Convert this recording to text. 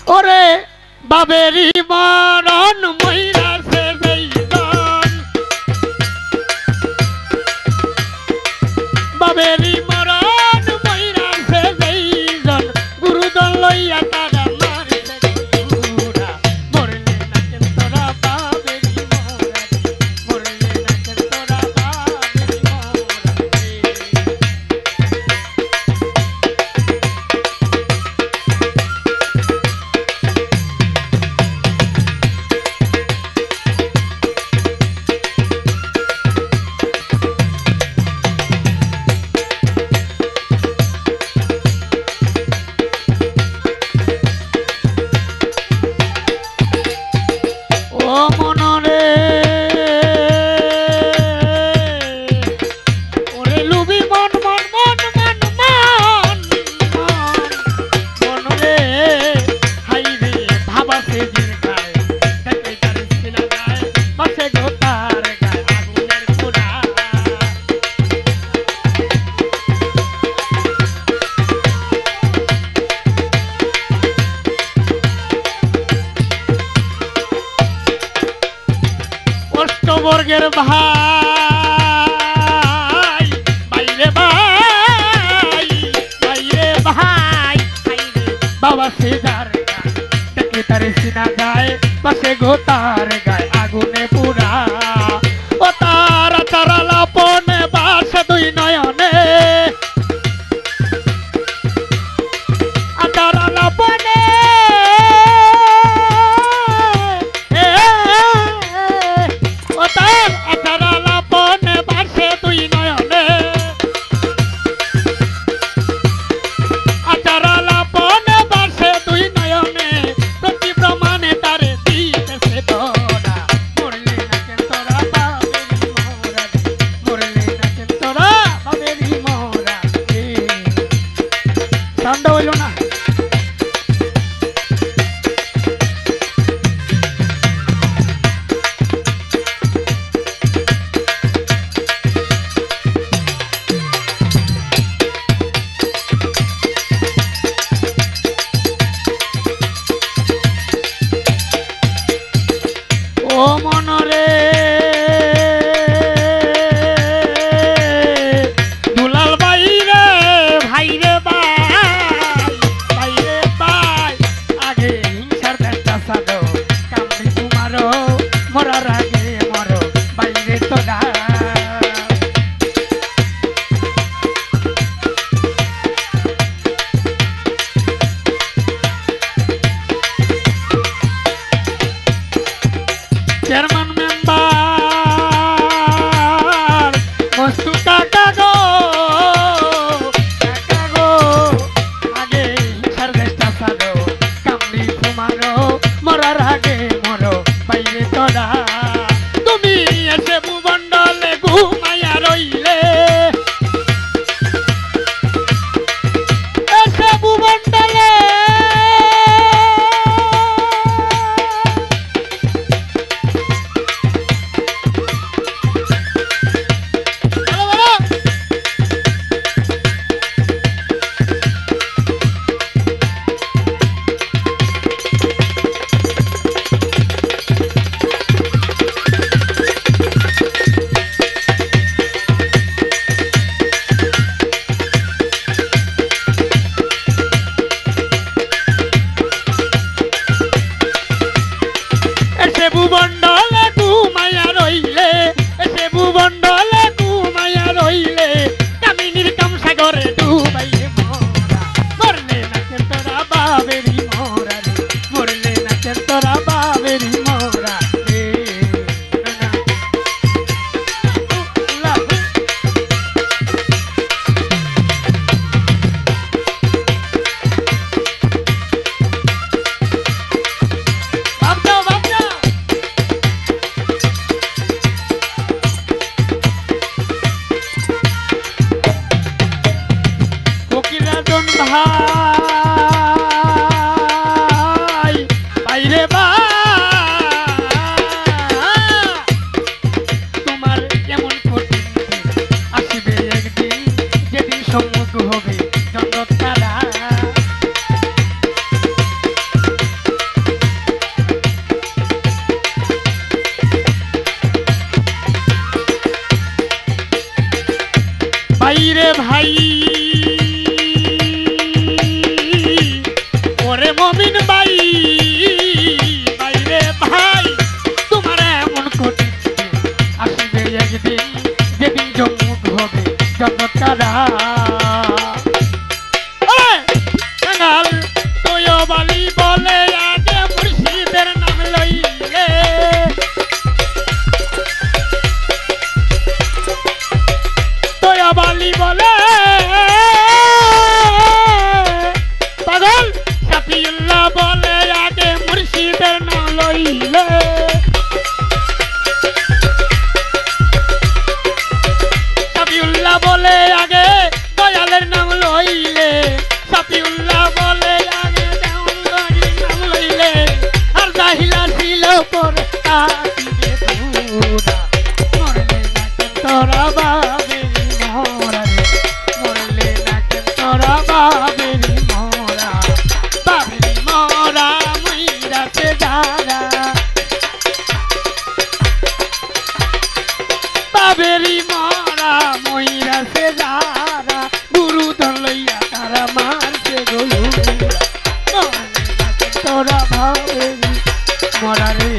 ওরে বাবেরি মরণ মইরাছে বেইজন বাবেরি মরণ মইরাছে বেইজন গুরুদল লইয়া তারা মারছে গুরুরা মরলে না কেন তোরা বাবেরি মরণ মরলে না কেন তোরা বাবেরি মরণ বর্গের ভাই বাইরে ভাই বাইরে ভাই বাবা সেদার দেখে তার সিনা গায়ে পাশে গোতার গায়ে আগুনে পুরা ও তারা তারা লাপনে বাসে দুই নয়নে তারা লাপনে ঠান্ডা হইল না ও মনরে দুলাল বাইরে ভাইরে বাইরে বাই আগে হিংসার একটা সাদো কামড়ি তোমারো মরার আগে মরো বাইরে তোরা চেয়ারম্যান মেম্বার মস্তু কাকা গো আগে হিংসার দেশটা সাদো কামড়ি তোমারো মরার আগে মরো বাইরে তোরা তুমি এসে ভূমণ্ডলে ঘুমাইয়া রইলে এসে ভূমণ্ডলে ভূমণ্ডলে ঘুমাইয়া রইলে এসে ভূমণ্ডলে ঘুমাইয়া রইলে কামিনীর কাম সাগরে ডুবাইয়ে মোরা মরলে না কেন তোরা বাবেরি মোরা রে মরলে না কেন তোরা বাবেরি মোরা রে মমিন ভাই বাইরে ভাই তোমার এমন কঠিন আসবে একদিন যেদিন জমুক হবে জগৎকারা কাঙাল তোয় বালি বলে আগে মুর্শিদের নাম লইলে তোয় বালি বলে পাগল সাফিউল্লাহ বলে আগে মুর্শিদের নাম লইলে সাফিউল্লাহ বলে আগে দয়ালের নাম লইলে সাফিউল্লাহ বলে আগে দেওয়ালের নাম লইলে আর জাহিলা ছিল পর কাটিবে পুরা মরলে না কেন তোরা বাবেরি মোরা রে মরলে না কেন তোরা বাবেরি মোরা মইরা সে যারা বাবেরি মোরা মইরা সে যারা গুরু ধন লইয়া তারা মারছে গরু মরলে না কেন তোরা বাবেরি মোরা রে